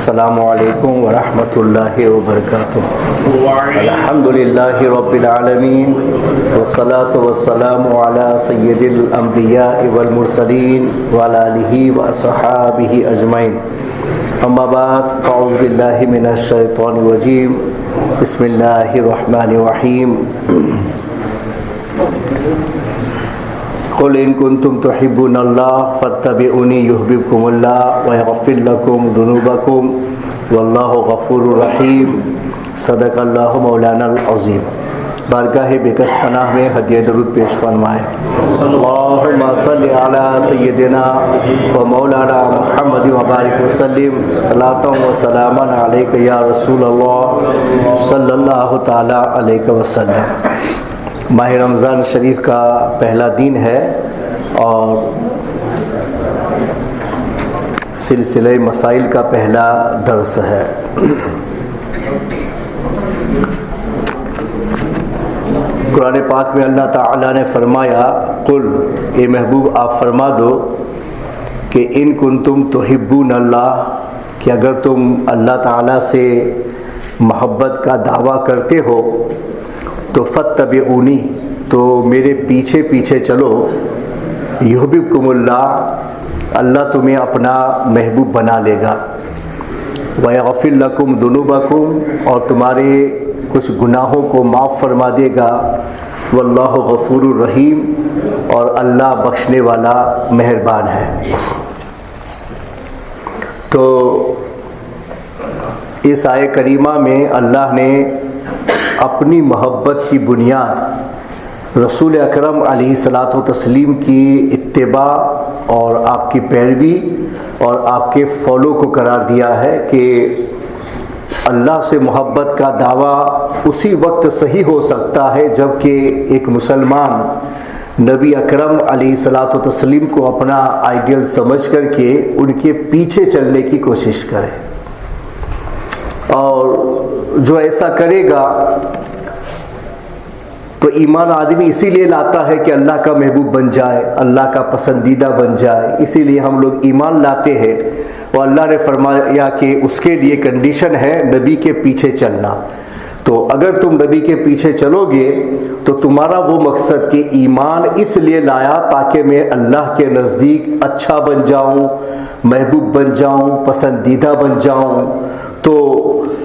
अस्सलामु अलैकुम वरहमतुल्लाहि वबरकातुहू। अल्हम्दुलिल्लाहि रब्बिल आलमीन वस्सलातु वस्सलामु अला सय्यिदिल अंबिया'i वल मुरसलीन व अला आलिहि व अस्हाबिहि अजमईन। अम्मा बाद अऊज़ु बिल्लाहि मिनश शैतानिर रजीम। बिस्मिल्लाहिर रहमानिर रहीम। क़ुल इन कुन्तुम तुहिब्बूनल्लाह फत्तबिऊनी युहब्बिबकुमुल्लाह व यग़फ़िर लकुम ज़ुनूबकुम वल्लाहु गफ़ूरुर रहीम। सदक़ल्लाहु मौलानाल अज़ीम। बारगाह बेकस पनाह में हदिया दरूद पेश फरमाएँ। अल्लाहुम्मा सल्लि अला सय्यिदिना व मौलाना मुहम्मद व बारिक वसल्लिम सलातन व सलामन अलैका या रसूलल्लाह सल्लल्लाहु तआला अलैहि वसल्लम। माह रमज़ान शरीफ का पहला दिन है और सिलसिले मसाइल का पहला दर्स है। कुरान पाक में अल्लाह ताला ने फरमाया, कुल ए महबूब आप फरमा दो कि इन कुन्तुम तुहिब्बून अल्लाह, कि अगर तुम अल्लाह ताला से मोहब्बत का दावा करते हो तो फत्तबिऊनी, तो मेरे पीछे पीछे चलो। युहब्बिबकुमुल्लाह, अल्लाह तुम्हें अपना महबूब बना लेगा। व यग़फ़िर लकुम ज़ुनूबकुम, और तुम्हारे कुछ गुनाहों को माफ़ फरमा देगा। वल्लाहु गफ़ूरुर रहीम, और अल्लाह बख्शने वाला मेहरबान है। तो इस आय करीमा में अल्लाह ने अपनी मोहब्बत की बुनियाद रसूल अकरम अलैहिस्सलातु तस्लीम की इत्तिबा और आपकी पैरवी और आपके फॉलो को करार दिया है कि अल्लाह से मोहब्बत का दावा उसी वक्त सही हो सकता है जबकि एक मुसलमान नबी अकरम अलैहिस्सलातु तस्लीम को अपना आइडियल समझ करके उनके पीछे चलने की कोशिश करे। और जो ऐसा करेगा तो ईमान आदमी इसीलिए लाता है कि अल्लाह का महबूब बन जाए, अल्लाह का पसंदीदा बन जाए। इसीलिए हम लोग ईमान लाते हैं। और अल्लाह ने फरमाया कि उसके लिए कंडीशन है नबी के पीछे चलना। तो अगर तुम नबी के पीछे चलोगे तो तुम्हारा वो मकसद कि ईमान इसलिए लाया ताकि मैं अल्लाह के नज़दीक अच्छा बन जाऊं, महबूब बन जाऊं, पसंदीदा बन जाऊं। तो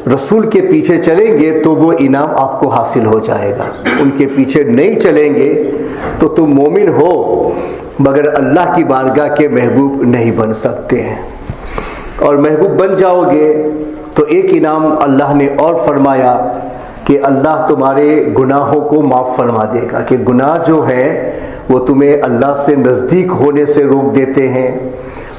रसूल के पीछे चलेंगे तो वो इनाम आपको हासिल हो जाएगा। उनके पीछे नहीं चलेंगे तो तुम मोमिन हो मगर अल्लाह की बारगाह के महबूब नहीं बन सकते हैं। और महबूब बन जाओगे तो एक इनाम अल्लाह ने और फरमाया कि अल्लाह तुम्हारे गुनाहों को माफ़ फरमा देगा। कि गुनाह जो है वो तुम्हें अल्लाह से नज़दीक होने से रोक देते हैं।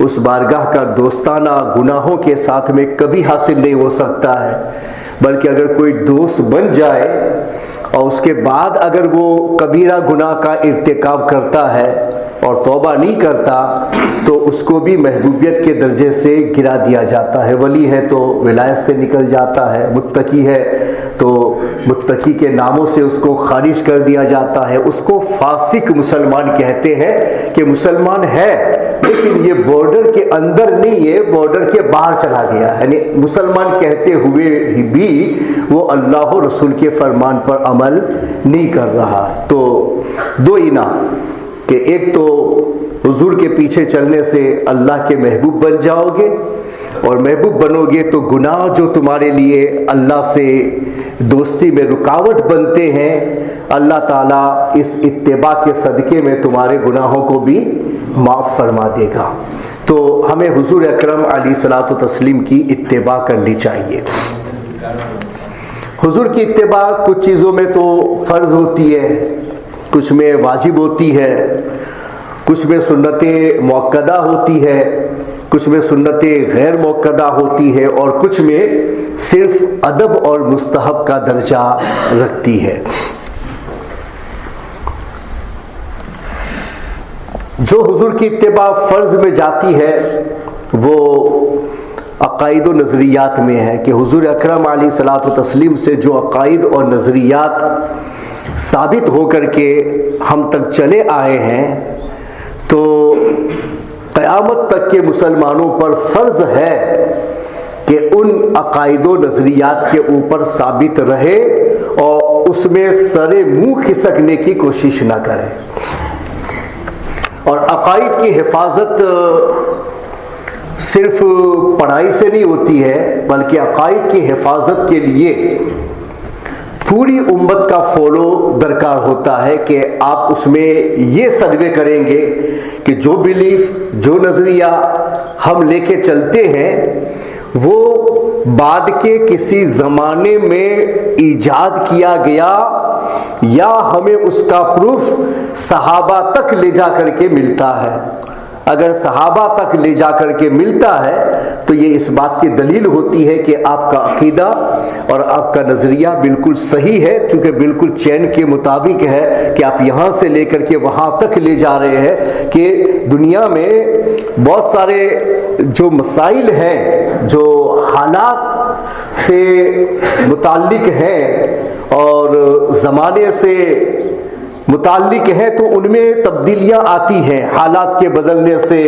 उस बारगाह का दोस्ताना गुनाहों के साथ में कभी हासिल नहीं हो सकता है। बल्कि अगर कोई दोस्त बन जाए और उसके बाद अगर वो कबीरा गुनाह का इर्तिकाब करता है और तौबा नहीं करता तो उसको भी महबूबियत के दर्जे से गिरा दिया जाता है। वली है तो विलायत से निकल जाता है, मुत्तकी है तो मुत्तकी के नामों से उसको खारिज कर दिया जाता है। उसको फासिक मुसलमान कहते हैं कि मुसलमान है लेकिन ये बॉर्डर के अंदर नहीं है, बॉर्डर के बाहर चला गया। यानी मुसलमान कहते हुए भी वो अल्लाह और रसूल के फरमान पर अमल नहीं कर रहा। तो दो इनाम कि एक तो हुजूर के पीछे चलने से अल्लाह के महबूब बन जाओगे और महबूब बनोगे तो गुनाह जो तुम्हारे लिए अल्लाह से दोस्ती में रुकावट बनते हैं अल्लाह ताला इस इत्तिबा के सदके में तुम्हारे गुनाहों को भी माफ़ फरमा देगा। तो हमें हुजूर अकरम अलैहिस्सलातु तस्लीम की इत्तिबा करनी चाहिए। हुजूर की इत्तिबा कुछ चीज़ों में तो फ़र्ज़ होती है, कुछ में वाजिब होती है, कुछ में सुन्नत मुअक्कदा होती है, कुछ में सुन्नत गैर मुअक्कदा होती है और कुछ में सिर्फ अदब और मुस्तहब का दर्जा रखती है। जो हुजूर की इत्तिबा फ़र्ज में जाती है वो अक़ाइद व नज़रियात में है कि हुजूर अकरम अलैहिस्सलातु तस्लीम से जो अक़ाइद और नज़रियात साबित होकर के हम तक चले आए हैं तो क़यामत तक के मुसलमानों पर फ़र्ज़ है कि अकायदो नज़रियात के ऊपर साबित रहे और उसमें सरे मुंह खिसकने की कोशिश ना करें। और अकायद की हिफाजत सिर्फ पढ़ाई से नहीं होती है, बल्कि अकायद की हिफाजत के लिए पूरी उम्मत का फॉलो दरकार होता है कि आप उसमें ये सर्वे करेंगे कि जो बिलीफ, जो नज़रिया हम लेके चलते हैं वो बाद के किसी ज़माने में ईजाद किया गया या हमें उसका प्रूफ सहाबा तक ले जा करके मिलता है। अगर सहाबा तक ले जा करके मिलता है तो ये इस बात की दलील होती है कि आपका अकीदा और आपका नज़रिया बिल्कुल सही है, क्योंकि बिल्कुल चैन के मुताबिक है कि आप यहाँ से लेकर के वहाँ तक ले जा रहे हैं कि दुनिया में बहुत सारे जो मसाइल हैं, जो हालात से मुताल्लिक हैं और ज़माने से मुताल्लिक है, तो उनमें तब्दीलियां आती हैं हालात के बदलने से,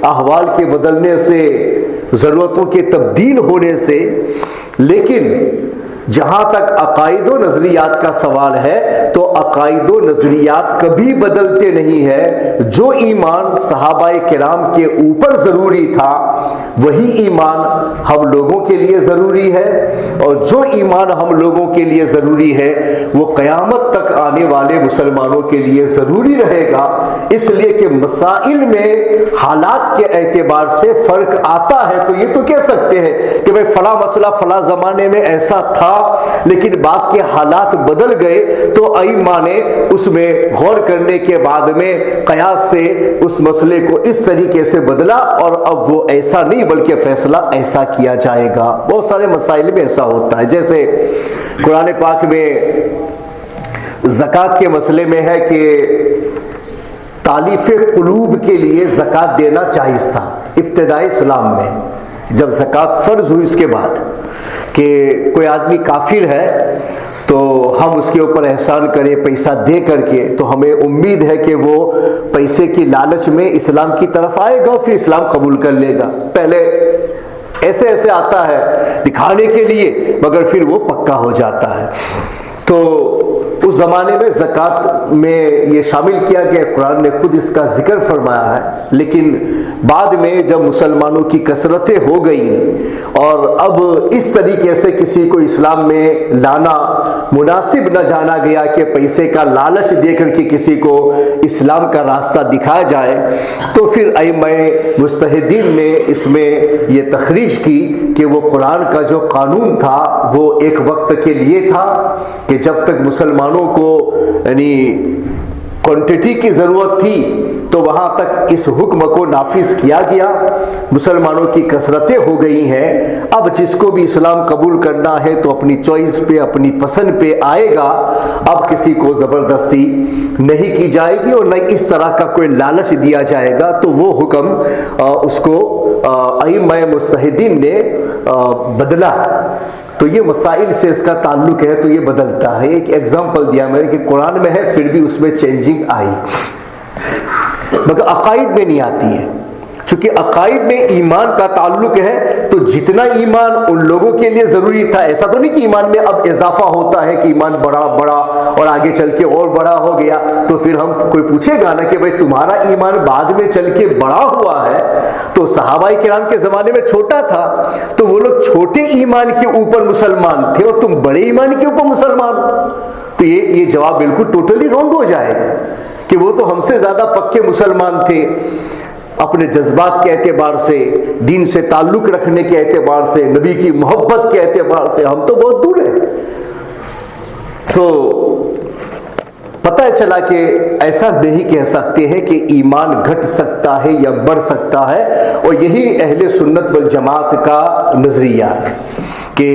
अहवाल के बदलने से, ज़रूरतों के तब्दील होने से। लेकिन जहाँ तक अकायदो नज़रियात का सवाल है तो अकायदो नज़रियात कभी बदलते नहीं है। जो ईमान सहाबाए किराम के ऊपर ज़रूरी था वही ईमान हम लोगों के लिए ज़रूरी है, और जो ईमान हम लोगों के लिए ज़रूरी है वो क़यामत तक आने वाले मुसलमानों के लिए ज़रूरी रहेगा। इसलिए कि मसाइल में हालात के एतबार से फ़र्क आता है, तो ये तो कह सकते हैं कि भाई फ़ला मसला फ़ला ज़माने में ऐसा था लेकिन बाद के हालात बदल गए, तो अइम्मा ने उसमें गौर करने के बाद में कयास से उस मसले को इस तरीके से बदला और अब वो ऐसा नहीं बल्कि फैसला ऐसा किया जाएगा। बहुत सारे मसाइल में ऐसा होता है। जैसे कुरान पाक में ज़कात के मसले में है कि तालीफ़ क़ुलूब के लिए ज़कात देना जायज़ था इब्तिदाई इस्लाम में। जब ज़कात फ़र्ज़ हुई उसके बाद कि कोई आदमी काफिर है तो हम उसके ऊपर एहसान करें पैसा दे करके, तो हमें उम्मीद है कि वो पैसे की लालच में इस्लाम की तरफ आएगा, फिर इस्लाम कबूल कर लेगा। पहले ऐसे ऐसे आता है दिखाने के लिए, मगर फिर वो पक्का हो जाता है। तो उस ज़माने में ज़कात में ये शामिल किया गया, कुरान ने खुद इसका जिक्र फरमाया है। लेकिन बाद में जब मुसलमानों की कसरतें हो गई और अब इस तरीके से किसी को इस्लाम में लाना मुनासिब न जाना गया कि पैसे का लालच देकर के किसी को इस्लाम का रास्ता दिखाया जाए, तो फिर अइम्माए मुज्तहिदीन ने इसमें ये तखरीज की कि वो कुरान का जो कानून था वो एक वक्त के लिए था कि जब तक मुसलमानों को यानी क्वांटिटी की ज़रूरत थी तो वहाँ तक इस हुक्म को नाफिज किया गया। मुसलमानों की कसरतें हो गई हैं, अब जिसको भी इस्लाम कबूल करना है तो अपनी चॉइस पे, अपनी पसंद पे आएगा। अब किसी को ज़बरदस्ती नहीं की जाएगी और न इस तरह का कोई लालच दिया जाएगा। तो वो हुक्म उसको अइम्मा मुज्तहिदीन ने बदला। तो ये मसाइल से इसका ताल्लुक है, तो ये बदलता है। एक एग्जाम्पल दिया मैंने कि कुरान में है फिर भी उसमें चेंजिंग आई, मगर अकायद में नहीं आती है। चूंकि अकायद में ईमान का ताल्लुक है तो जितना ईमान उन लोगों के लिए ज़रूरी था, ऐसा तो नहीं कि ईमान में अब इजाफा होता है कि ईमान बड़ा बड़ा और आगे चल के और बड़ा हो गया। तो फिर हम कोई पूछेगा ना कि भाई तुम्हारा ईमान बाद में चल के बड़ा हुआ है, तो सहाबाए किराम के ज़माने में छोटा था तो वो लोग छोटे ईमान के ऊपर मुसलमान थे और तुम बड़े ईमान के ऊपर मुसलमान हो। तो ये जवाब बिल्कुल टोटली रॉन्ग हो जाएगा कि वो तो हमसे ज़्यादा पक्के मुसलमान थे अपने जज्बात के एतबार से, दीन से ताल्लुक़ रखने के एतबार से, नबी की मोहब्बत के एतबार से हम तो बहुत दूर हैं। तो पता चला कि ऐसा नहीं कह सकते हैं कि ईमान घट सकता है या बढ़ सकता है। और यही अहले सुन्नत वल जमात का नज़रिया है कि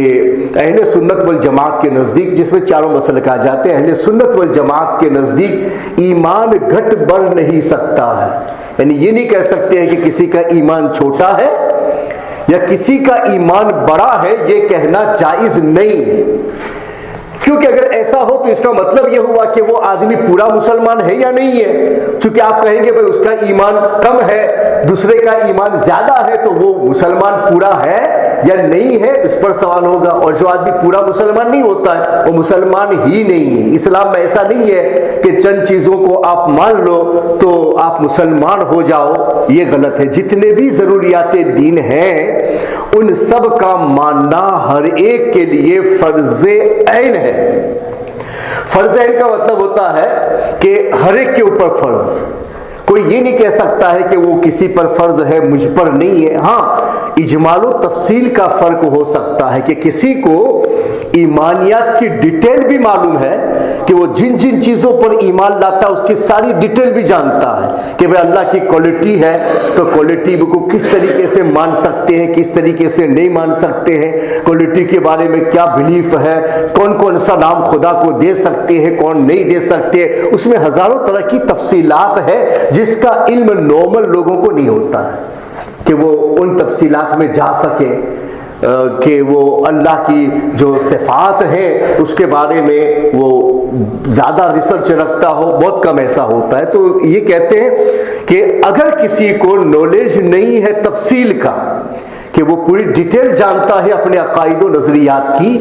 अहले सुन्नत वल जमात के नज़दीक, जिसमें चारों मसलक आ जाते हैं, अहले सुन्नत वल जमात के नज़दीक ईमान घट बढ़ नहीं सकता है। यानी ये नहीं कह सकते हैं कि किसी का ईमान छोटा है या किसी का ईमान बड़ा है, ये कहना जायज़ नहीं है। क्योंकि अगर ऐसा हो तो इसका मतलब यह हुआ कि वो आदमी पूरा मुसलमान है या नहीं है। क्योंकि आप कहेंगे भाई उसका ईमान कम है, दूसरे का ईमान ज्यादा है, तो वो मुसलमान पूरा है या नहीं है, इस पर सवाल होगा। और जो आदमी पूरा मुसलमान नहीं होता है वो मुसलमान ही नहीं है। इस्लाम में ऐसा नहीं है कि चंद चीजों को आप मान लो तो आप मुसलमान हो जाओ, ये गलत है। जितने भी जरूरियाते दीन हैं उन सब का मानना हर एक के लिए फर्ज़े ऐन है। फर्ज़ ऐन का मतलब होता है कि हर एक के ऊपर फर्ज, कोई ये नहीं कह सकता है कि वो किसी पर फर्ज है मुझ पर नहीं है। हाँ, इजमाल व तफसील का फर्क हो सकता है कि किसी को ईमानियात की डिटेल भी मालूम है कि वो जिन जिन चीजों पर ईमान लाता है उसकी सारी डिटेल भी जानता है कि भाई अल्लाह की क्वालिटी है तो क्वालिटी को किस तरीके से मान सकते हैं, किस तरीके से नहीं मान सकते हैं, क्वालिटी के बारे में क्या बिलीफ है, कौन कौन सा नाम खुदा को दे सकते हैं, कौन नहीं दे सकते। उसमें हजारों तरह की तफसीलात है जिसका इल्म नॉर्मल लोगों को नहीं होता है कि वो उन तफसीलात में जा सके, कि वो अल्लाह की जो सिफात है उसके बारे में वो ज़्यादा रिसर्च रखता हो। बहुत कम ऐसा होता है। तो ये कहते हैं कि अगर किसी को नॉलेज नहीं है तफसील का, कि वो पूरी डिटेल जानता है अपने अकायद व नज़रियात की,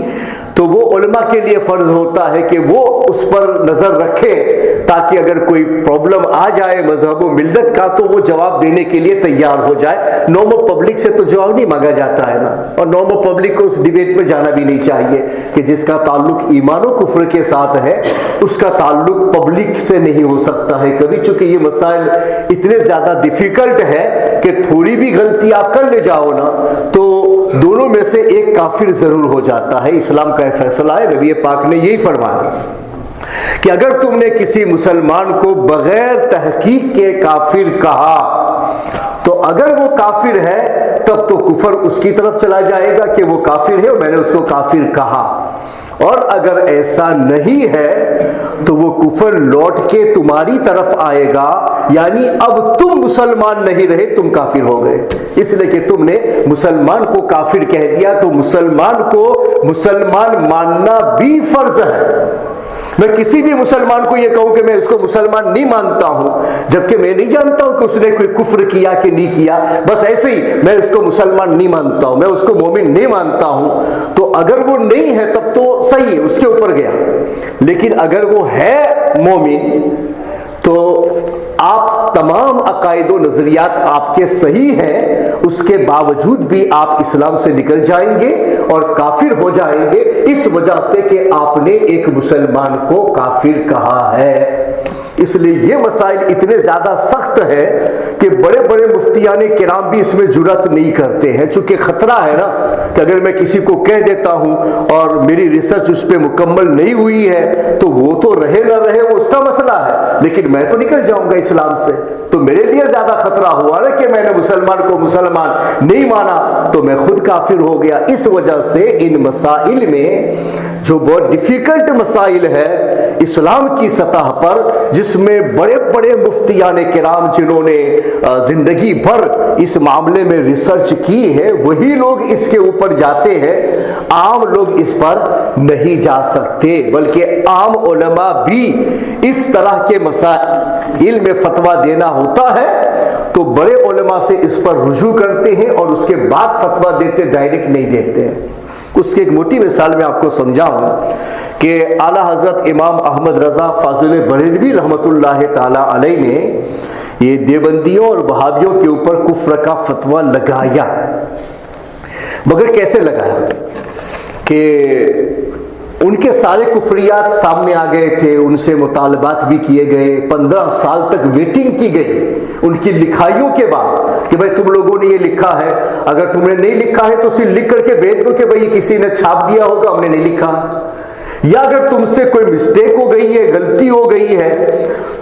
तो वो उलमा के लिए फ़र्ज होता है कि वो उस पर नज़र रखे ताकि अगर कोई प्रॉब्लम आ जाए मजहब व मिल्लत का तो वो जवाब देने के लिए तैयार हो जाए। नॉर्मल पब्लिक से तो जवाब नहीं मांगा जाता है ना, और नॉर्मल पब्लिक को उस डिबेट में जाना भी नहीं चाहिए कि जिसका ताल्लुक ईमान व कुफ्र के साथ है उसका ताल्लुक पब्लिक से नहीं हो सकता है कभी। चूंकि ये मसाइल इतने ज़्यादा डिफ़िकल्ट है कि थोड़ी भी गलती आप कर ले जाओ ना तो दोनों में से एक काफिर जरूर हो जाता है। इस्लाम का फैसला है, नबी पाक ने यही फरमाया कि अगर तुमने किसी मुसलमान को बगैर तहकीक के काफिर कहा तो अगर वो काफिर है तब तो कुफर उसकी तरफ चला जाएगा कि वो काफिर है और मैंने उसको काफिर कहा, और अगर ऐसा नहीं है तो वो कुफर लौट के तुम्हारी तरफ आएगा, यानी अब तुम मुसलमान नहीं रहे, तुम काफिर हो गए। इसलिए कि तुमने मुसलमान को काफिर कह दिया, तो मुसलमान को मुसलमान मानना भी फर्ज है। मैं किसी भी मुसलमान को यह कहूं कि मैं इसको मुसलमान नहीं मानता हूं जबकि मैं नहीं जानता हूं कि उसने कोई कुफ्र किया कि नहीं किया, बस ऐसे ही मैं इसको मुसलमान नहीं मानता हूं, मैं उसको मोमिन नहीं मानता हूं, तो अगर वो नहीं है तब तो सही है, उसके ऊपर गया। लेकिन अगर वो है मोमिन तो आप तमाम अकायद व नज़रियात आपके सही हैं, उसके बावजूद भी आप इस्लाम से निकल जाएंगे और काफिर हो जाएंगे इस वजह से कि आपने एक मुसलमान को काफिर कहा है। इसलिए ये मसाइल इतने ज़्यादा सख्त है कि बड़े बड़े मुफ्तियाने किराम भी इसमें जुर्रत नहीं करते हैं। चूंकि ख़तरा है ना कि अगर मैं किसी को कह देता हूं और मेरी रिसर्च उस पर मुकम्मल नहीं हुई है तो वो तो रहे ना रहे वो उसका मसला है, लेकिन मैं तो निकल जाऊंगा इस्लाम से, तो मेरे लिए ज़्यादा खतरा हुआ ना कि मैंने मुसलमान को मुसलमान नहीं माना तो मैं खुद काफिर हो गया। इस वजह से इन मसाइल में जो बहुत डिफिकल्ट मसाइल है इस्लाम की सतह पर, जिसमें बड़े बड़े मुफ्तियाने किराम जिन्होंने जिंदगी भर इस मामले में रिसर्च की है वही लोग इसके ऊपर जाते हैं, आम लोग इस पर नहीं जा सकते। बल्कि आम उलमा भी इस तरह के मसाइल में फतवा देना होता है तो बड़े उलमा से इस पर रुजू करते हैं और उसके बाद फतवा देते, डायरेक्ट नहीं देते हैं। उसकी एक मोटी मिसाल में आपको समझाऊं कि आला हजरत इमाम अहमद रजा फाजिल बरेलवी रहमतुल्लाह ताला अलैह ने ये देवबंदियों और वहाबियों के ऊपर कुफ्र का फतवा लगाया। मगर कैसे लगाया कि उनके सारे कुफरियात सामने आ गए थे, उनसे मुतालबात भी किए गए, 15 साल तक वेटिंग की गई उनकी लिखाइयों के बाद कि भाई तुम लोगों ने ये लिखा है, अगर तुमने नहीं लिखा है तो सिर्फ लिख करके भेज दो कि भाई किसी ने छाप दिया होगा, हमने नहीं लिखा, या अगर तुमसे कोई मिस्टेक हो गई है, गलती हो गई है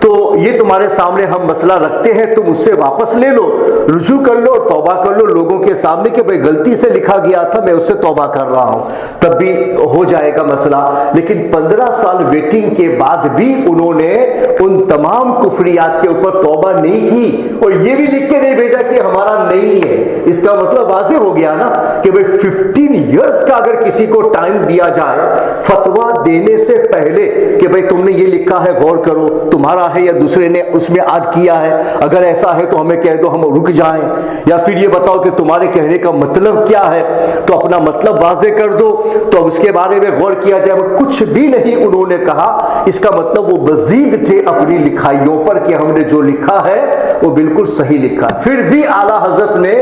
तो ये तुम्हारे सामने हम मसला रखते हैं, तुम उससे वापस ले लो, रुजू कर लो और तौबा कर लो लोगों के सामने कि भाई गलती से लिखा गया था, मैं उससे तौबा कर रहा हूं, तब भी हो जाएगा मसला। लेकिन 15 साल वेटिंग के बाद भी उन्होंने उन तमाम कुफरियात के ऊपर तौबा नहीं की और ये भी लिख के नहीं भेजा कि हमारा नहीं है। इसका मतलब वाज़ेह हो गया ना कि भाई 15 इयर्स का अगर किसी को टाइम दिया जाए फतवा फतवा देने से पहले कि भाई तुमने ये लिखा है गौर करो, तुम्हारा है या दूसरे ने उसमें ऐड किया है, अगर ऐसा है तो हमें कह दो, हम रुक जाएं, या फिर ये बताओ कि तुम्हारे कहने का मतलब क्या है, तो अपना मतलब वाजे कर दो, तो उसके बारे में गौर किया जाए। कुछ भी नहीं उन्होंने कहा। इसका मतलब वो मजीद थे अपनी लिखाइयों पर कि हमने जो लिखा है वो बिल्कुल सही लिखा। फिर भी आला हजरत ने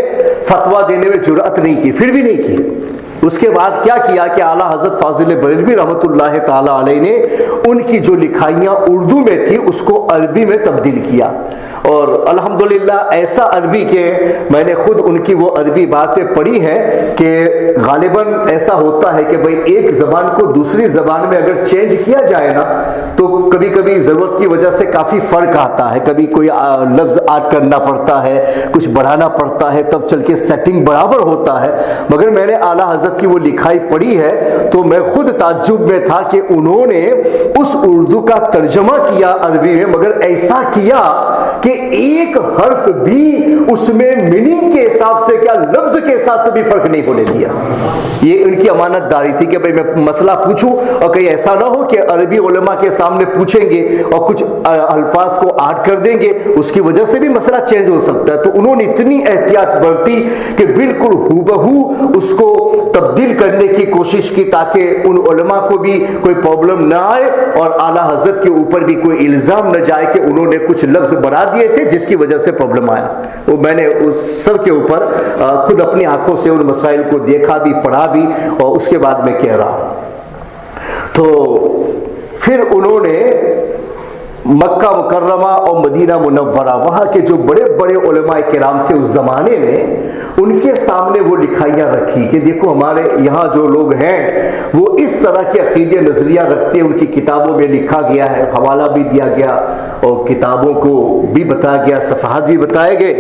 फतवा देने में जुर्अत नहीं की, फिर भी नहीं की। उसके बाद क्या किया कि आला हजरत फाजिल बरेलवी रहमतुल्लाह ताला अलैह ने उनकी जो लिखाइयाँ उर्दू में थी उसको अरबी में तब्दील किया, और अल्हम्दुलिल्लाह ऐसा अरबी के मैंने खुद उनकी वो अरबी बातें पढ़ी हैं कि गालिबन ऐसा होता है कि भाई एक ज़बान को दूसरी ज़बान में अगर चेंज किया जाए ना तो कभी कभी ज़रूरत की वजह से काफ़ी फ़र्क आता है, कभी कोई लफ्ज़ ऐड करना पड़ता है, कुछ बढ़ाना पड़ता है, तब चल के सेटिंग बराबर होता है। मगर मैंने आला हजरत की वो लिखाई पढ़ी है तो मैं खुद ताज्जुब में था कि उन्होंने उस उर्दू का तर्जमा किया अरबी में, मगर ऐसा किया कि एक हर्फ भी उसमें मीनिंग के हिसाब से क्या लफ्ज के हिसाब से भी फर्क नहीं होने दिया। ये उनकी अमानतदारी थी कि भाई मैं मसला पूछूं और कहीं ऐसा ना हो कि अरबी उलमा के सामने पूछेंगे और कुछ अल्फाज को ऐड कर देंगे, उसकी वजह से भी मसला चेंज हो सकता है। तो उन्होंने इतनी एहतियात बरती कि बिल्कुल हूबहू उसको तब्दील करने की कोशिश की ताकि उन उलमा को भी कोई प्रॉब्लम ना आए और आला हजरत के ऊपर भी कोई इल्जाम न जाए कि उन्होंने कुछ लफ्ज बढ़ा दिए थे जिसकी वजह से प्रॉब्लम आया। वो मैंने उस सब के ऊपर खुद अपनी आंखों से उन मसाइल को देखा भी, पढ़ा भी, और उसके बाद मैं कह रहा हूं। तो फिर उन्होंने मक्का मुकर्रमा और मदीना मुनव्वरा, वहाँ के जो बड़े बड़े उलमा किराम थे उस ज़माने में, उनके सामने वो लिखाइयाँ रखी कि देखो हमारे यहाँ जो लोग हैं वो इस तरह के अकीदे नज़रिया रखते हैं, उनकी किताबों में लिखा गया है, हवाला भी दिया गया और किताबों को भी बताया गया, सफ़हात भी बताए गए।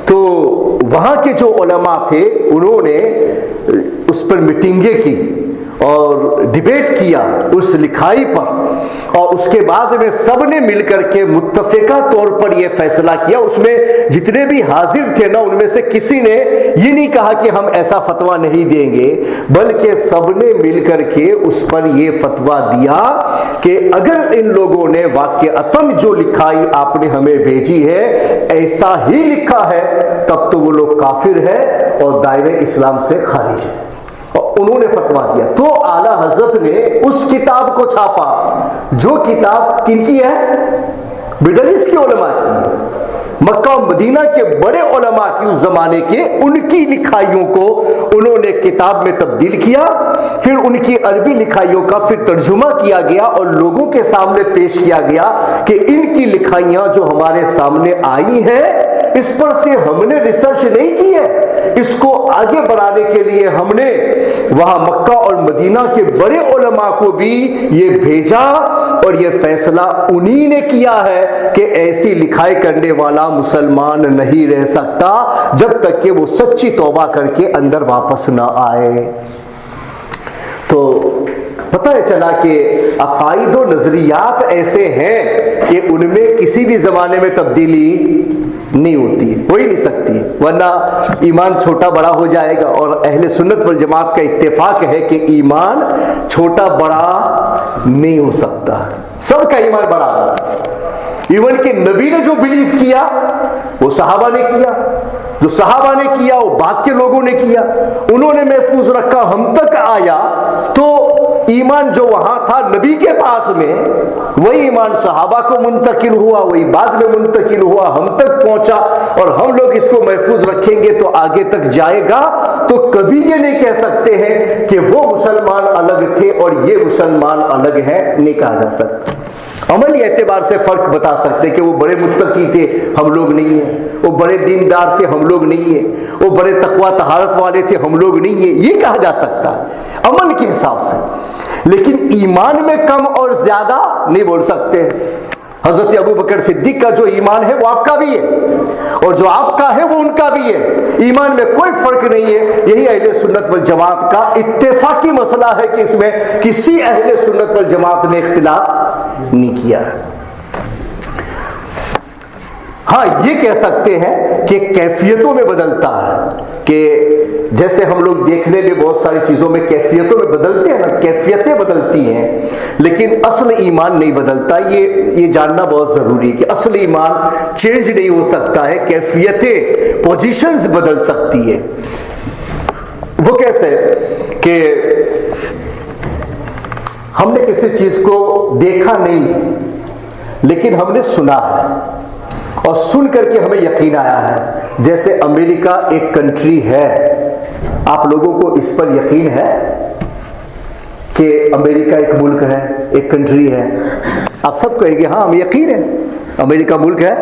तो वहाँ के जो उलमा थे उन्होंने उस पर मीटिंगें की और डिबेट किया उस लिखाई पर, और उसके बाद में सब ने मिलकर के मुत्तफिका तौर पर यह फैसला किया। उसमें जितने भी हाजिर थे ना उनमें से किसी ने ये नहीं कहा कि हम ऐसा फतवा नहीं देंगे, बल्कि सब ने मिलकर के उस पर यह फतवा दिया कि अगर इन लोगों ने वाक़अतन जो लिखाई आपने हमें भेजी है ऐसा ही लिखा है तब तो वो लोग काफिर है और दायरे इस्लाम से खारिज है। उन्होंने फतवा दिया। तो आला हजरत ने उस किताब को छापा जो किताब किनकी है, मिडल ईस्ट के उलमा की है, मक्का और मदीना के बड़े उलमा की उस जमाने के, उनकी लिखाइयों को उन्होंने किताब में तब्दील किया। फिर उनकी अरबी लिखाइयों का फिर तर्जुमा किया गया और लोगों के सामने पेश किया गया कि इनकी लिखाइयां जो हमारे सामने आई हैं इस पर से हमने रिसर्च नहीं की है, इसको आगे बढ़ाने के लिए हमने वहां मक्का और मदीना के बड़े उलमा को भी ये भेजा और ये फैसला उन्हीं ने किया है कि ऐसी लिखाई करने वाला मुसलमान नहीं रह सकता जब तक कि वो सच्ची तौबा करके अंदर वापस ना आए। तो पता है चला कि अकाईद और नजरियात ऐसे हैं कि उनमें किसी भी जमाने में तब्दीली नहीं होती, हो ही नहीं सकती, वरना ईमान छोटा बड़ा हो जाएगा। और अहले सुन्नत वल जमात का इत्तेफाक है कि ईमान छोटा बड़ा नहीं हो सकता, सबका ईमान बड़ा है। इवन कि नबी ने जो बिलीव किया वो सहाबा ने किया, जो सहाबा ने किया वो बाद के लोगों ने किया, उन्होंने महफूज रखा, हम तक आया। तो ईमान जो वहां था नबी के पास में वही ईमान सहाबा को मुंतकिल हुआ, वही बाद में मुंतकिल हुआ, हम तक पहुंचा और हम लोग इसको महफूज रखेंगे तो आगे तक जाएगा। तो कभी ये नहीं कह सकते हैं कि वो मुसलमान अलग थे और ये मुसलमान अलग है, नहीं कहा जा सकता। अमली एतबार से फर्क बता सकते कि वो बड़े मुत्तकी थे, हम लोग नहीं है, वो बड़े दीनदार थे, हम लोग नहीं है, वो बड़े तकवा तहारत वाले थे, हम लोग नहीं है, ये कहा जा सकता है अमल के हिसाब से। लेकिन ईमान में कम और ज्यादा नहीं बोल सकते। हजरत अबू बकर सिद्दीक का जो ईमान है वो आपका भी है और जो आपका है वो उनका भी है, ईमान में कोई फर्क नहीं है। यही अहले सुन्नत वल जमात का इत्तेफाकी मसला है कि इसमें किसी अहले सुन्नत वल जमात ने इख्तिलाफ नहीं किया है। हाँ, ये कह सकते हैं कि कैफियतों में बदलता है, कि जैसे हम लोग देखने में बहुत सारी चीज़ों में कैफियतों में बदलते हैं ना, कैफियतें बदलती हैं, लेकिन असल ईमान नहीं बदलता। ये जानना बहुत ज़रूरी है कि असल ईमान चेंज नहीं हो सकता है, कैफियतें, पोजीशंस बदल सकती है। वो कैसे कि हमने किसी चीज़ को देखा नहीं लेकिन हमने सुना है और सुन करके हमें यकीन आया है। जैसे अमेरिका एक कंट्री है, आप लोगों को इस पर यकीन है कि अमेरिका एक मुल्क है, एक कंट्री है? आप सब कहेंगे हाँ हमें यकीन है अमेरिका मुल्क है।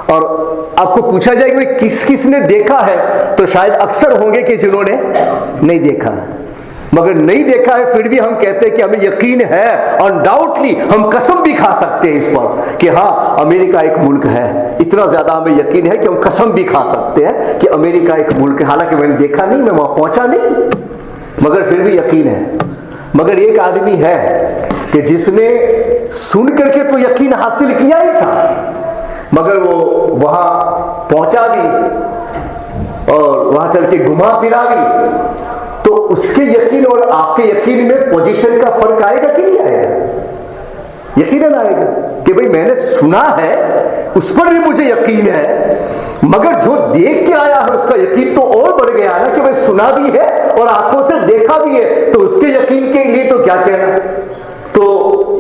और आपको पूछा जाए कि किस किस ने देखा है, तो शायद अक्सर होंगे कि जिन्होंने नहीं देखा, मगर नहीं देखा है फिर भी हम कहते हैं कि हमें यकीन है। अनडाउटली हम कसम भी खा सकते हैं इस पर कि हाँ अमेरिका एक मुल्क है। इतना ज्यादा हमें यकीन है कि हम कसम भी खा सकते हैं कि अमेरिका एक मुल्क है। हालांकि मैंने देखा नहीं, मैं वहां पहुंचा नहीं, मगर फिर भी यकीन है। मगर एक आदमी है कि जिसने सुन करके तो यकीन हासिल किया ही था, मगर वो वहां पहुंचा भी और वहां चल के घुमा फिरा भी, तो उसके यकीन और आपके यकीन में पोजीशन का फर्क आएगा कि नहीं आएगा? यकीनन आएगा कि भाई मैंने सुना है, उस पर भी मुझे यकीन है, मगर जो देख के आया है उसका यकीन तो और बढ़ गया ना कि भाई सुना भी है और आंखों से देखा भी है, तो उसके यकीन के लिए तो क्या कहना। तो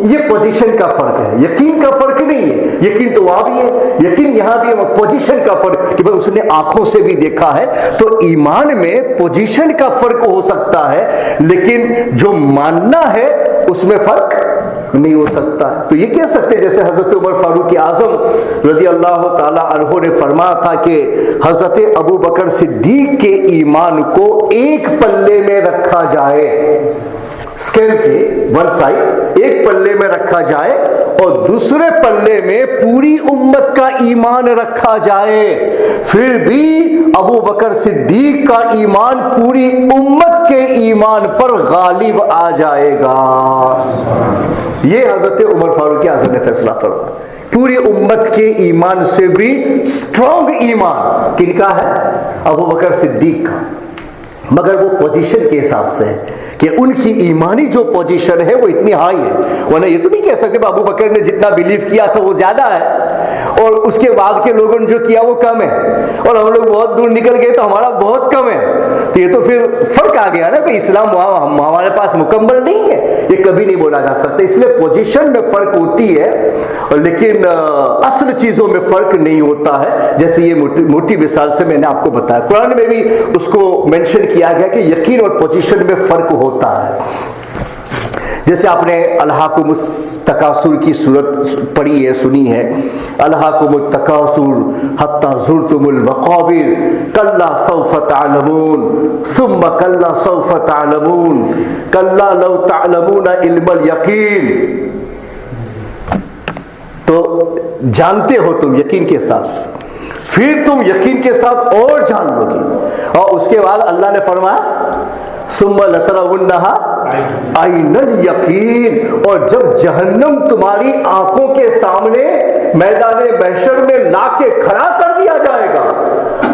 ये पोजीशन का फर्क है, यकीन का फर्क नहीं है। यकीन तो वहां भी है, यकीन यहां भी है, पोजीशन का फर्क कि भाई उसने आंखों से भी देखा है। तो ईमान में पोजीशन का फर्क हो सकता है, लेकिन जो मानना है उसमें फर्क नहीं हो सकता। तो ये कह सकते हैं जैसे हजरत उमर फारूक आजम रज़ी अल्लाह ताला अन्हु ने फरमाया था कि हजरत अबू बकर सिद्दीक के ईमान को एक पल्ले में रखा जाए, स्केल के वन साइड एक पल्ले में रखा जाए और दूसरे पल्ले में पूरी उम्मत का ईमान रखा जाए, फिर भी अबू बकर सिद्दीक का ईमान पूरी उम्मत के ईमान पर गालिब आ जाएगा। ये हजरत उमर फारूक आज़म ने फैसला फरमाया। पूरी उम्मत के ईमान से भी स्ट्रॉन्ग ईमान किनका है? अबू बकर सिद्दीक का। मगर वो पोजीशन के हिसाब से है कि उनकी ईमानी जो पोजीशन है वो इतनी हाई है। वरना ये तो नहीं कह सकते अबू बकर ने जितना बिलीव किया था वो ज्यादा है और उसके बाद के लोगों ने जो किया वो कम है, और हम लोग बहुत दूर निकल गए तो हमारा बहुत कम है। तो ये तो फिर फर्क आ गया ना कि इस्लाम हमारे पास मुकम्मल नहीं है, ये कभी नहीं बोला जा सकता। इसलिए पोजीशन में फर्क होती है, लेकिन असल चीजों में फर्क नहीं होता है। जैसे ये मोटी मिसाल से मैंने आपको बताया, कुरान में भी उसको मेंशन किया गया कि यकीन और पोजीशन में फर्क होता है। जैसे आपने अल्हाकुमुस तकासुर की सूरत पढ़ी है, सुनी है, अल्हाकुमुत तकासुर हत्ता ज़ुरतुमुल मक़ाबिर कल्ला सौफ़ तअलमून सुम्मा कल्ला सौफ़ तअलमून कल्ला लौ तअलमूना इल्मल यकीन। तो जानते हो तुम यकीन के साथ, फिर तुम यकीन के साथ और जान लोगे, और उसके बाद अल्लाह ने फरमाया सुम्मा लतरवुन्नहा आइनल यकीन, और जब जहन्नम तुम्हारी आंखों के सामने मैदाने महशर में लाके खड़ा कर दिया जाएगा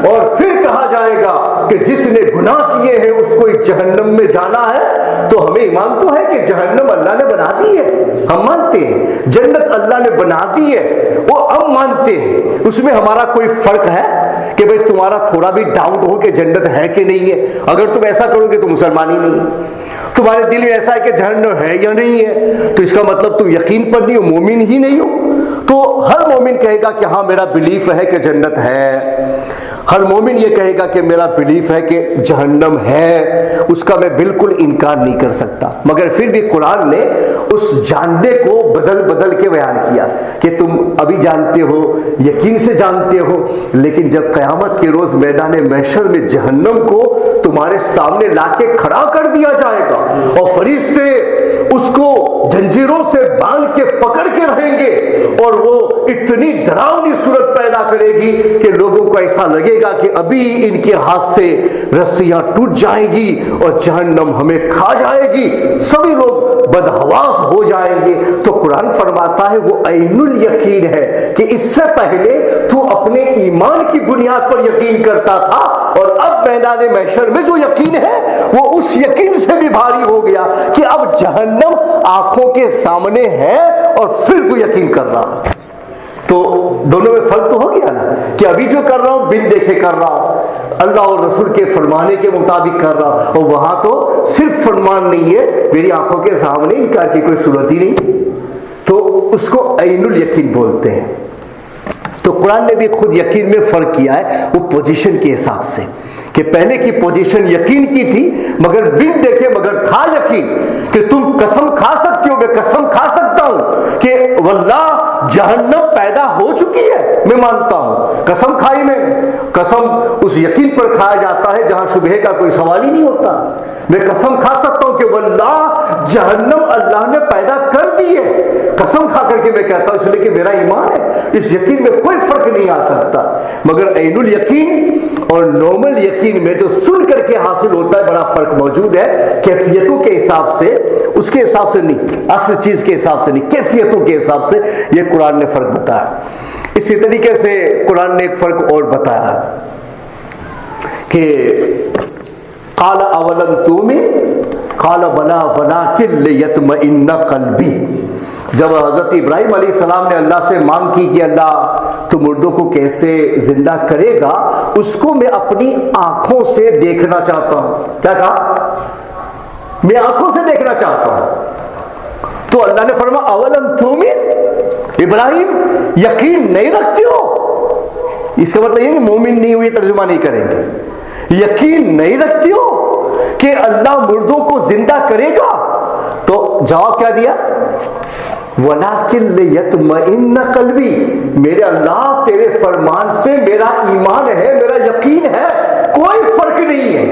और फिर कहा जाएगा कि जिसने गुनाह किए हैं उसको इस जहन्नम में जाना है। तो हमें ईमान तो है कि जहन्नम अल्लाह ने बना दी है, हम मानते हैं। जन्नत अल्लाह ने बना दी है, वो हम मानते हैं। उसमें हमारा कोई फर्क है कि भाई तुम्हारा थोड़ा भी डाउट हो कि जन्नत है कि नहीं है? अगर तुम ऐसा करोगे तो मुसलमान ही नहीं। तुम्हारे दिल में ऐसा है कि जहन्नम है या नहीं है, तो इसका मतलब तुम यकीन पर नहीं हो, मोमिन ही नहीं हो। तो हर मोमिन कहेगा कि हाँ मेरा बिलीफ है कि जन्नत है, हर मोमिन ये कहेगा कि मेरा बिलीफ है कि जहन्नम है, उसका मैं बिल्कुल इनकार नहीं कर सकता। मगर फिर भी कुरान ने उस जानने को बदल बदल के बयान किया कि तुम अभी जानते हो, यकीन से जानते हो, लेकिन जब क़यामत के रोज मैदान महशर में जहन्नम को तुम्हारे सामने लाके खड़ा कर दिया जाएगा और फरिश्ते उसको उसको जंजीरों से बांध के पकड़ के रहेंगे और वो इतनी डरावनी सूरत पैदा करेगी कि लोगों को ऐसा लगेगा कि अभी इनके हाथ से रस्सियां टूट जाएंगी और जहन्नम हमें खा जाएगी, सभी लोग बदहवास हो जाएंगे। तो कुरान फरमाता है वो ऐनुल यकीन है कि इससे पहले तू अपने ईमान की बुनियाद पर यकीन करता था और अब मैदान महशर में जो यकीन है वो उस यकीन से भी भारी हो गया कि अब जहन्नम आंखों के सामने है और फिर तू यकीन कर रहा। तो दोनों में फर्क तो हो गया ना कि अभी जो कर रहा हूं बिन देखे कर रहा हूं, अल्लाह और रसूल के फरमाने के मुताबिक कर रहा हूं, और वहां तो सिर्फ फरमान नहीं है, मेरी आंखों के सामने इनकार की कोई सूरत ही नहीं। तो उसको ऐनुल यकीन बोलते हैं। तो कुरान ने भी खुद यकीन में फर्क किया है वो पोजीशन के हिसाब से कि पहले की पोजीशन यकीन की थी मगर बिन देखे, मगर था यकीन कि तुम कसम खा सकते हो, मैं कसम खा सकता हूं कि वल्लाह जहन्नम पैदा हो चुकी है, मैं मानता हूं, कसम खाई मैंने। कसम उस यकीन पर खाया जाता है जहां शुबह का कोई सवाल ही नहीं होता। मैं कसम खा सकता हूं कि वल्लाह जहन्नम अल्लाह ने पैदा कर दी है, कसम खा करके मैं कहता हूं, इसलिए कि मेरा ईमान है, इस यकीन में कोई फर्क नहीं आ सकता। मगर ऐनुल यकीन और नॉर्मल यकीन में जो सुन करके हासिल होता है बड़ा फर्क मौजूद है, कैफियतों के हिसाब से, उसके हिसाब से नहीं, असल चीज के हिसाब से नहीं, कैफियतों के हिसाब से ये कुरान ने फर्क बताया। इसी तरीके से कुरान ने एक फर्क और बताया कि काला अवलम तुमिन काला बला वलाकिन लियतमइन्ना कल्बी। जब हजरत इब्राहिम अलैहिस्सलाम ने अल्लाह से मांग की कि अल्लाह तू मुर्दों को कैसे जिंदा करेगा, उसको मैं अपनी आंखों से देखना चाहता हूं। क्या कहा? मैं आंखों से देखना चाहता हूं। तो अल्लाह ने फरमाया अवलम तुमिन, इब्राहिम यकीन नहीं रखते हो? इसका मतलब ये मोमिन नहीं हुए तर्जुमा नहीं करेंगे। यकीन नहीं रखते हो कि अल्लाह मुर्दों को जिंदा करेगा? तो जवाब क्या दिया? वलाकिन लियतमइन्ना कल्बी, मेरे अल्लाह तेरे फरमान से मेरा ईमान है, मेरा यकीन है, कोई फर्क नहीं है,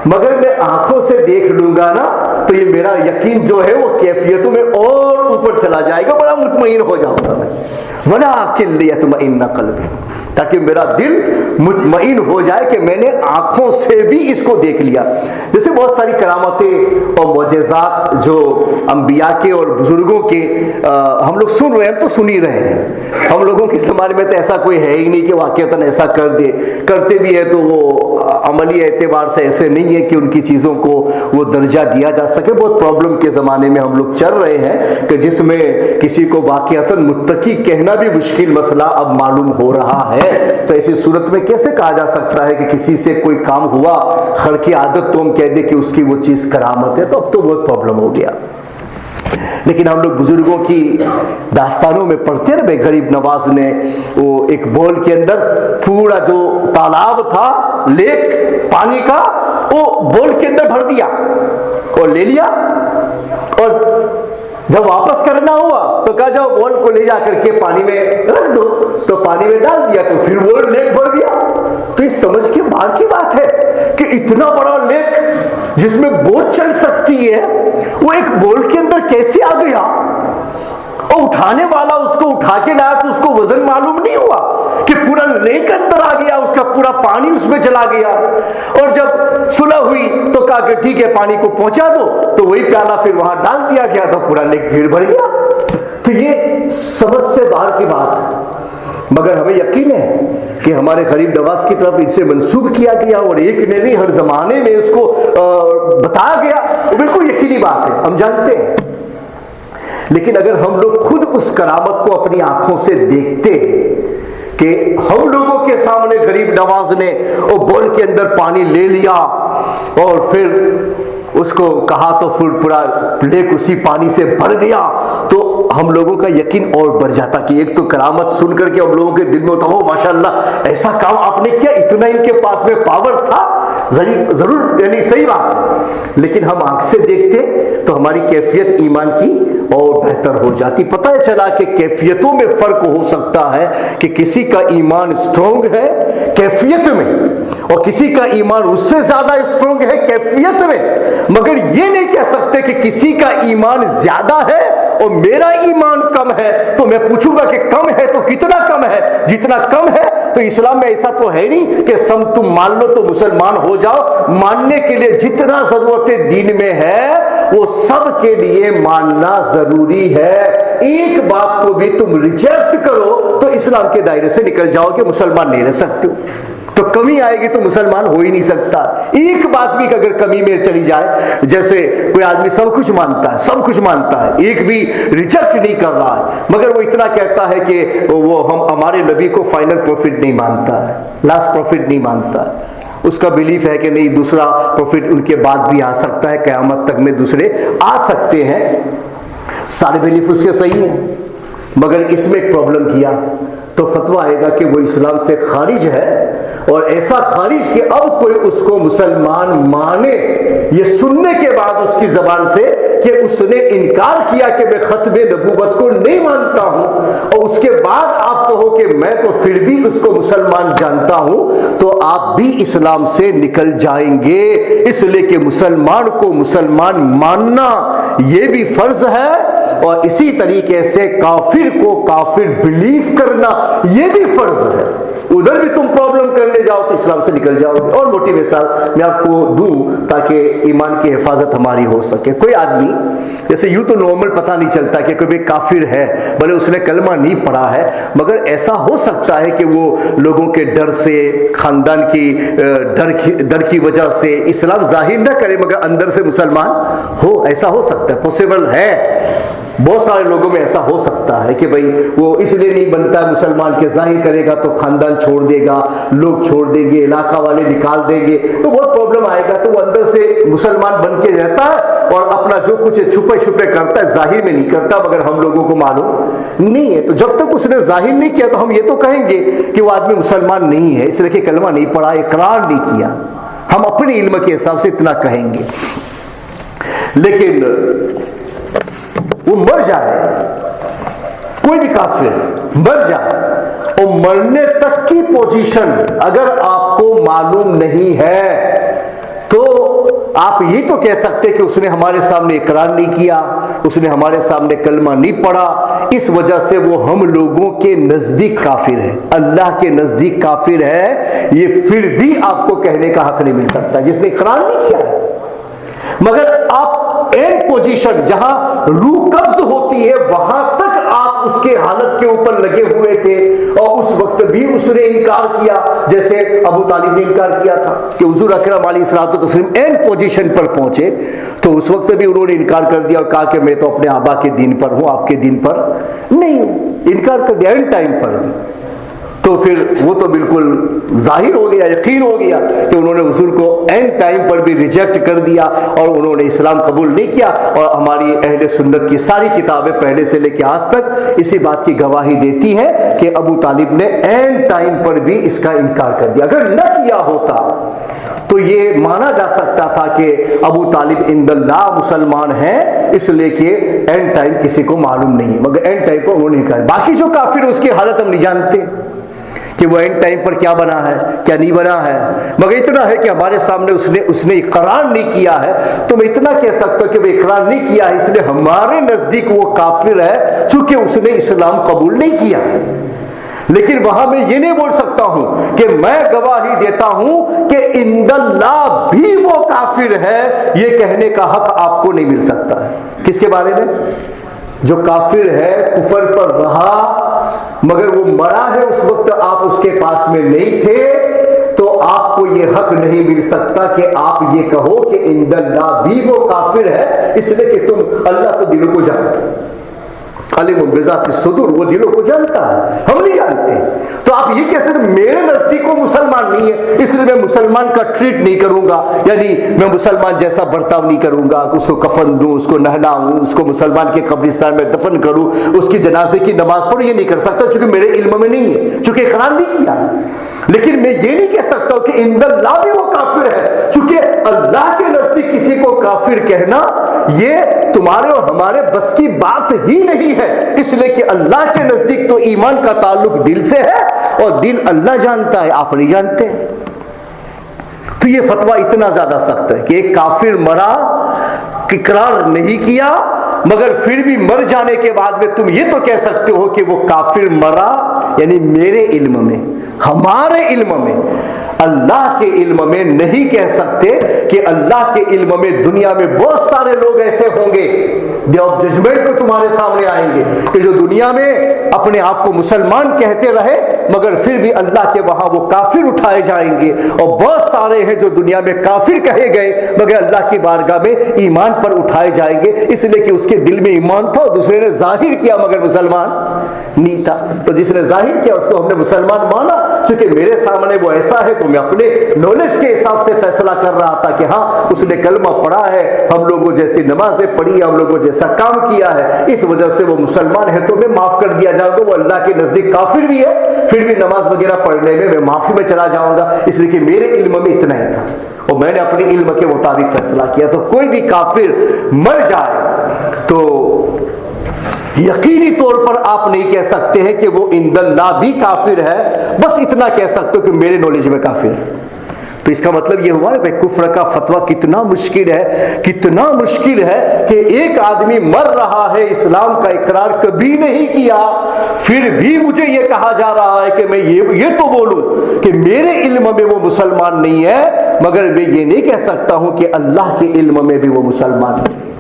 मगर मैं आंखों से देख लूंगा ना तो ये मेरा यकीन जो है वो कैफियतों में और ऊपर चला जाएगा, बड़ा मुतमईन हो जाऊंगा मैं। वलाकिन लियतमइन्ना कल्बी, ताकि मेरा दिल मुतमईन हो जाए कि मैंने आंखों से भी इसको देख लिया। जैसे बहुत सारी करामतें और मोजेज़ात जो अंबिया के और बुजुर्गों के हम लोग सुन रहे हैं, तो सुन ही रहे हैं। हम लोगों के ज़माने में तो ऐसा कोई है ही नहीं कि वाक़ईतन ऐसा कर दे, करते भी है तो वो अमली एतबार से ऐसे नहीं है कि उनकी चीज़ों को वो दर्जा दिया जा सके। बहुत प्रॉब्लम के ज़माने में हम लोग चल रहे हैं कि जिसमें किसी को वाक़ईतन मुत्तकी कहना भी मुश्किल मसला अब मालूम हो रहा है। तो ऐसी सूरत में कैसे कहा जा सकता है कि किसी से कोई काम हुआ खर की आदत तो हम कह दे कि उसकी वो चीज़ करामत है? तो अब तो बहुत प्रॉब्लम हो गया। लेकिन हम लोग बुजुर्गों की दास्तानों में पढ़ते रहे, गरीब नवाज ने वो एक बोल के अंदर पूरा जो तालाब था, लेक पानी का, वो बोल के अंदर भर दिया और ले लिया, और जब वापस करना हुआ तो कहा जाओ बोल को ले जाकर के पानी में रख दो, तो पानी में डाल दिया तो फिर वो लेक भर गया। तो ये समझ के बाहर की बात है कि इतना बड़ा लेक जिसमें बोट चल सकती है वो एक बोल के अंदर कैसे आ गया, और उठाने वाला उसको उठा के लाया तो उसको वजन मालूम नहीं हुआ कि पूरा लेक अंदर आ गया, उसका पूरा पानी उसमें चला गया। और जब सुलह हुई तो कहा कि ठीक है पानी को पहुंचा दो, तो वही प्याला फिर वहां डाल दिया गया तो पूरा लेक फिर भर गया। तो ये समझ से बाहर की बात है, मगर हमें यकीन है कि हमारे गरीब नवाज की तरफ इनसे मंसूब किया गया और एक ने नहीं हर जमाने में इसको बताया गया, बिल्कुल यकीनी बात है, हम जानते हैं। लेकिन अगर हम लोग खुद उस करामत को अपनी आंखों से देखते कि हम लोगों के सामने गरीब नवाज ने वो बोल के अंदर पानी ले लिया और फिर उसको कहा तो फिर पूरा लेक उसी पानी से भर गया, तो हम लोगों का यकीन और बढ़ जाता कि एक तो करामत सुन करके हम लोगों के दिल में होता हो माशाअल्लाह ऐसा काम आपने किया, इतना इनके पास में पावर था, जरूर यानी सही बात है। लेकिन हम आंख से देखते तो हमारी कैफियत ईमान की और बेहतर हो जाती। पता है चला कि कैफियतों में फर्क हो सकता है कि किसी का ईमान स्ट्रोंग है कैफियत में और किसी का ईमान उससे ज्यादा स्ट्रोंग है कैफियत में, मगर ये नहीं कह सकता सकते कि किसी का ईमान ज्यादा है और मेरा ईमान कम है, तो मैं पूछूंगा कि कम है तो कितना कम है? जितना कम है तो इस्लाम में ऐसा तो है नहीं कि तुम मान लो तो मुसलमान हो जाओ। मानने के लिए जितना जरूरत दीन में है वो सब के लिए मानना जरूरी है। एक बात को भी तुम रिजेक्ट करो तो इस्लाम के दायरे से निकल जाओगे, मुसलमान नहीं रह सकते हो। तो कमी आएगी तो मुसलमान हो ही नहीं सकता। एक बात भी अगर कमी में चली जाए, जैसे कोई आदमी सब कुछ मानता है, सब कुछ मानता है, एक भी रिजेक्ट नहीं कर रहा है, मगर वो इतना कहता है कि वो हमारे नबी को फाइनल प्रॉफिट नहीं मानता है, लास्ट प्रॉफिट नहीं मानता है। उसका बिलीफ है कि नहीं दूसरा प्रॉफिट उनके बाद भी आ सकता है, क़यामत तक में दूसरे आ सकते हैं। सारे बिलीफ उसके सही हैं, मगर इसमें एक प्रॉब्लम किया तो फतवा आएगा कि वो इस्लाम से खारिज है, और ऐसा खारिज कि अब कोई उसको मुसलमान माने, ये सुनने के बाद उसकी जबान से कि उसने इनकार किया कि मैं खत्मे नबूवत को नहीं मानता हूं, और उसके बाद आप कहो कि मैं तो फिर भी उसको मुसलमान जानता हूं, तो आप भी इस्लाम से निकल जाएंगे। इसलिए कि मुसलमान को मुसलमान मानना यह भी फर्ज है, और इसी तरीके से काफिर को काफिर बिलीव करना यह भी फर्ज है। उधर भी तुम प्रॉब्लम करने जाओ तो इस्लाम से निकल जाओगे। और मोटी मिसाल मैं आपको दूं ताकि ईमान की हिफाजत हमारी हो सके। कोई आदमी जैसे यूं तो नॉर्मल पता नहीं चलता कि कोई काफिर है, भले उसने कलमा नहीं पढ़ा है, मगर ऐसा हो सकता है कि वो लोगों के डर से, खानदान की डर की वजह से इस्लाम जाहिर न करे मगर अंदर से मुसलमान हो। ऐसा हो सकता है, पॉसिबल है। बहुत सारे लोगों में ऐसा हो सकता है कि भाई वो इसलिए नहीं बनता है मुसलमान के, जाहिर करेगा तो खानदान छोड़ देगा, लोग छोड़ देंगे, इलाका वाले निकाल देंगे, तो बहुत प्रॉब्लम आएगा। तो वो अंदर से मुसलमान बन के रहता है और अपना जो कुछ छुपे छुपे करता है, जाहिर में नहीं करता, मगर हम लोगों को मालूम नहीं है। तो जब तक उसने जाहिर नहीं किया तो हम ये तो कहेंगे कि वो आदमी मुसलमान नहीं है, इसलिए कि कलमा नहीं पढ़ा, इकरार नहीं किया। हम अपने इल्म के हिसाब से इतना कहेंगे। लेकिन वो मर जाए, कोई भी काफिर मर जाए, और मरने तक की पोजीशन अगर आपको मालूम नहीं है तो आप ये तो कह सकते कि उसने हमारे सामने इकरार नहीं किया, उसने हमारे सामने कलमा नहीं पढ़ा, इस वजह से वो हम लोगों के नजदीक काफिर है, अल्लाह के नजदीक काफिर है। ये फिर भी आपको कहने का हक नहीं मिल सकता जिसने इकरार नहीं किया। मगर आप एंड पोजीशन जहां रूह कब्ज होती है वहां तक आप उसके हालत के ऊपर लगे हुए थे, और उस वक्त भी उसने इनकार किया, जैसे अबू तालिब ने इनकार किया था कि हुजूर अकरम अलैहिस्सलातु वस्सलाम एंड पोजीशन पर पहुंचे, तो उस वक्त भी उन्होंने इनकार कर दिया और कहा कि मैं तो अपने आबा के दीन पर हूं, आपके दीन पर नहीं हूं। इनकार कर दिया एंड टाइम पर भी। तो फिर वो तो बिल्कुल जाहिर हो गया, यकीन हो गया कि उन्होंने हुजूर को एंड टाइम पर भी रिजेक्ट कर दिया और उन्होंने इस्लाम कबूल नहीं किया। और हमारी अहले सुन्नत की सारी किताबें पहले से लेकर आज तक इसी बात की गवाही देती है कि अबू तालिब ने एंड टाइम पर भी इसका इनकार कर दिया। अगर न किया होता तो ये माना जा सकता था कि अबू तालिब इंदल्लाह मुसलमान है, इसलिए कि एंड टाइम किसी को मालूम नहीं है, मगर एंड टाइम पर उन्होंने इनकार। बाकी जो काफिर उसकी हालत हम नहीं जानते कि वो एंड टाइम पर क्या बना है क्या नहीं बना है, मगर इतना है कि हमारे सामने उसने इकरार नहीं किया है। तो मैं इतना कह सकता हूं कि वो इकरार नहीं किया है, इसलिए हमारे नजदीक वो काफिर है चूंकि उसने इस्लाम कबूल नहीं किया। लेकिन वहां मैं ये नहीं बोल सकता हूं कि मैं गवाही देता हूं कि इंदल्लाह भी वो काफिर है, ये कहने का हक आपको नहीं मिल सकता है। किसके बारे में? जो काफिर है, कुफर पर रहा, मगर वो मरा है, उस वक्त आप उसके पास में नहीं थे, तो आपको ये हक नहीं मिल सकता कि आप ये कहो कि इंदल्लाह भी वो काफिर है, इसलिए कि तुम, अल्लाह तो दिलों को जानते, अलिमुम बिज़ाति सुदूर, वो दिलों को जानता है, हम नहीं जानते। तो आप ये कह सकते मेरे नजदीक वो मुसलमान नहीं है, इसलिए मैं मुसलमान का ट्रीट नहीं करूंगा, यानी मैं मुसलमान जैसा बर्ताव नहीं करूंगा, उसको कफन दूं, उसको नहलाऊं, उसको मुसलमान के कब्रिस्तान में दफन करूं, उसकी जनाजे की नमाज पढ़ूं, ये नहीं कर सकता क्योंकि मेरे इल्म में नहीं है, चूंकि इकरार नहीं किया। लेकिन मैं ये नहीं कह सकता कि इंदल्लाह भी वो काफिर है, चूंकि अल्लाह के नजदीक किसी को काफिर कहना ये तुम्हारे और हमारे बस की बात ही नहीं है, इसलिए कि अल्लाह के नजदीक तो ईमान का ताल्लुक दिल से है और दिल अल्लाह जानता है, आप नहीं जानते। तो ये फतवा इतना ज्यादा सख्त है कि एक काफिर मरा, इकरार नहीं किया, मगर फिर भी मर जाने के बाद में तुम ये तो कह सकते हो कि वो काफिर मरा, यानी मेरे इल्म में, हमारे इल्म में, अल्लाह के इल्म में नहीं कह सकते कि अल्लाह के इल्म में दुनिया में बहुत सारे लोग ऐसे होंगे, डे ऑफ जजमेंट को तुम्हारे सामने आएंगे कि जो दुनिया में अपने आप को मुसलमान कहते रहे मगर फिर भी अल्लाह के वहां वो काफिर उठाए जाएंगे, और बहुत सारे हैं जो दुनिया में काफिर कहे गए मगर अल्लाह की बारगाह में ईमान पर उठाए जाएंगे, इसलिए कि उसके दिल में ईमान था, दूसरे ने जाहिर किया मगर मुसलमान नहीं था। तो जिसने जाहिर किया उसको हमने मुसलमान माना, क्योंकि मेरे सामने वो ऐसा है तो मैं अपने नॉलेज के हिसाब से फैसला कर रहा था कि हाँ उसने कलमा पढ़ा है, हम लोगों जैसी नमाजें पढ़ी, हम लोगों जैसा काम किया है, इस वजह से वो मुसलमान है तो मैं माफ कर दिया जाऊंगा। वो अल्लाह के नजदीक काफिर भी है, फिर भी नमाज वगैरह पढ़ने में मैं माफी में चला जाऊंगा, इसलिए कि मेरे इल्म में इतना ही था और मैंने अपने इल्म के मुताबिक फैसला किया। तो कोई भी काफिर मर जाए तो यकीनी तौर पर आप नहीं कह सकते हैं कि वो इंदल्लाह भी काफिर है, बस इतना कह सकते हो कि मेरे नॉलेज में काफिर है। तो इसका मतलब ये हुआ ना भाई, कुफ्र का फतवा कितना मुश्किल है, कितना मुश्किल है कि एक आदमी मर रहा है, इस्लाम का इकरार कभी नहीं किया, फिर भी मुझे ये कहा जा रहा है कि मैं ये तो बोलूं कि मेरे इल्म में वो मुसलमान नहीं है, मगर मैं ये नहीं कह सकता हूं कि अल्लाह के इल्म में भी वो मुसलमान नहीं है।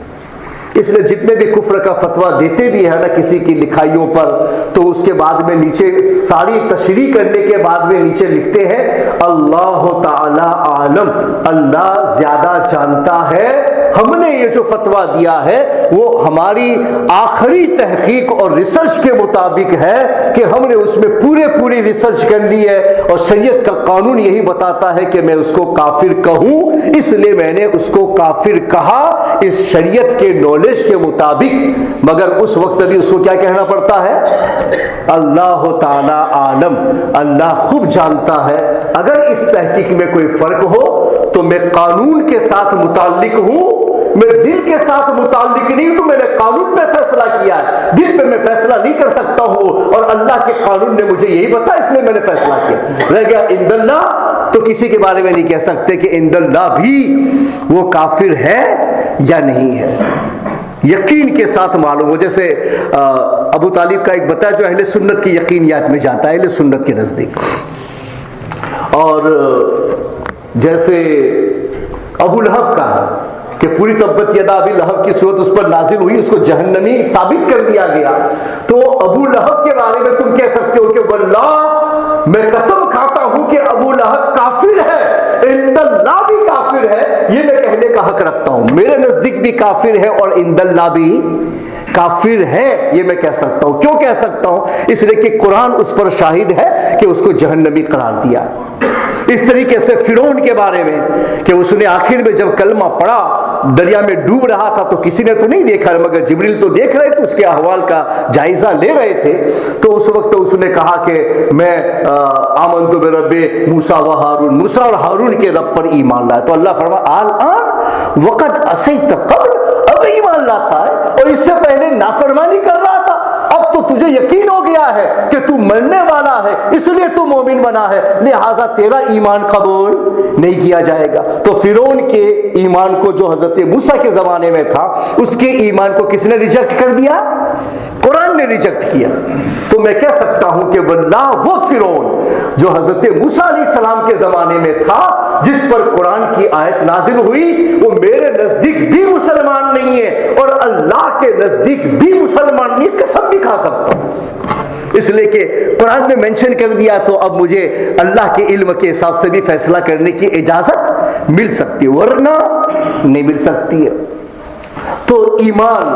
इसलिए जितने भी कुफ्र का फतवा देते भी है ना किसी की लिखाइयों पर, तो उसके बाद में नीचे सारी तशरीह करने के बाद में नीचे लिखते हैं अल्लाह ताला आलम, अल्लाह ज्यादा जानता है। हमने ये जो फतवा दिया है वो हमारी आखिरी तहकीक और रिसर्च के मुताबिक है कि हमने उसमें पूरी रिसर्च कर ली है और शरीयत का कानून यही बताता है कि मैं उसको काफिर कहूं, इसलिए मैंने उसको काफिर कहा इस शरीयत के नॉलेज के मुताबिक। मगर उस वक्त भी उसको क्या कहना पड़ता है? अल्लाह ताला आलम, अल्लाह खूब जानता है। अगर इस तहकीक में कोई फर्क हो तो मैं कानून के साथ मुताल्लिक हूं, मैं दिल के साथ मुताल्लिक नहीं, तो मैंने कानून पे फैसला किया है, दिल पे मैं फैसला नहीं कर सकता हूं और अल्लाह के कानून ने मुझे यही बताया इसलिए मैंने फैसला किया। रह गया इंदल्लाह, तो किसी के बारे में नहीं कह सकते कि इंदल्लाह भी वो काफिर है या नहीं है, यकीन के साथ मालूम हो। जैसे अबू तालिब का एक बताया जो अहले सुन्नत की यकीनियात में जाता है, अहले सुन्नत के नजदीक। और जैसे अबू लहब का कि पूरी तब्बत यदा अबी लहब की सूरत उस पर नाजिल हुई, उसको जहन्नमी साबित कर दिया गया, तो अबू लहब के बारे में तुम कह सकते हो कि वल्लाह मैं कसम खाता हूं कि अबू लहब काफिर है, इंदल्लाह भी काफिर है, ये मैं कहने का हक रखता हूं। मेरे नजदीक भी काफिर है और इंदल्लाह भी काफिर है, ये मैं कह सकता हूं। क्यों कह सकता हूं? इसलिए कि कुरान उस पर शाहिद है कि उसको जहन्नमी करार दिया। इस तरीके से फिरौन के बारे में कि उसने आखिर में जब कलमा पढ़ा, दरिया में डूब रहा था, तो किसी ने तो नहीं देखा मगर जिब्रील तो देख रहे थे, उसके अहवाल का जायजा ले रहे थे। तो उस वक्त उसने कहा कि मैं आमन्तु बिरब्बि मूसा व हारून, मूसा और हारून के रब पर ईमान लाया। तो अल्लाह फरमा आल आन वक़द असैत क़ब्ल, अब ईमान लाता है और इससे पहले नाफरमानी कर रहा था, अब तो तुझे यकीन हो गया है कि तू मरने वाला है, इसलिए तू मोमिन बना है, लिहाजा तेरा ईमान कबूल नहीं किया जाएगा। तो फिरौन के ईमान को जो हजरत मूसा के जमाने में था, उसके ईमान को किसने रिजेक्ट कर दिया? कुरान ने रिजेक्ट किया। तो मैं कह सकता हूं कि वल्लाह वो फिरौन जो हजरत मूसा अलैहिस्सलाम के जमाने में था, जिस पर कुरान की आयत नाजिल हुई, वो मेरे नजदीक भी मुसलमान नहीं है और अल्लाह के नजदीक भी मुसलमान नहीं, कसम भी खा सकता हूं। इसलिए कि कुरान में मेंशन कर दिया, तो अब मुझे अल्लाह के इल्म के हिसाब से भी फैसला करने की इजाजत मिल सकती है, वरना नहीं मिल सकती है। तो ईमान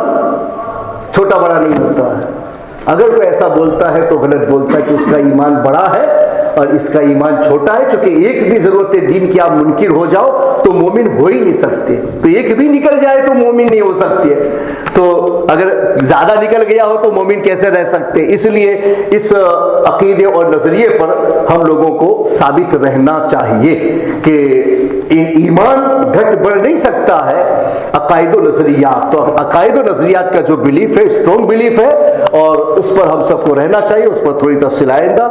छोटा बड़ा नहीं होता है। अगर कोई ऐसा बोलता है तो गलत बोलता है कि उसका ईमान बड़ा है और इसका ईमान छोटा है, क्योंकि एक भी जरूरत दीन की आप मुनकिर हो जाओ तो मोमिन हो ही नहीं सकते, तो एक भी निकल जाए तो मोमिन नहीं हो सकते। तो अगर ज्यादा निकल गया हो तो मोमिन कैसे रह सकते? इसलिए इस अकीदे और नजरिए पर हम लोगों को साबित रहना चाहिए कि ईमान घट बढ़ नहीं सकता है। अकायदो नजरियात, तो अकायदो नजरियात का जो बिलीफ है, स्ट्रॉन्ग बिलीफ है और उस पर हम सबको रहना चाहिए। उस पर थोड़ी तफसील आइंदा।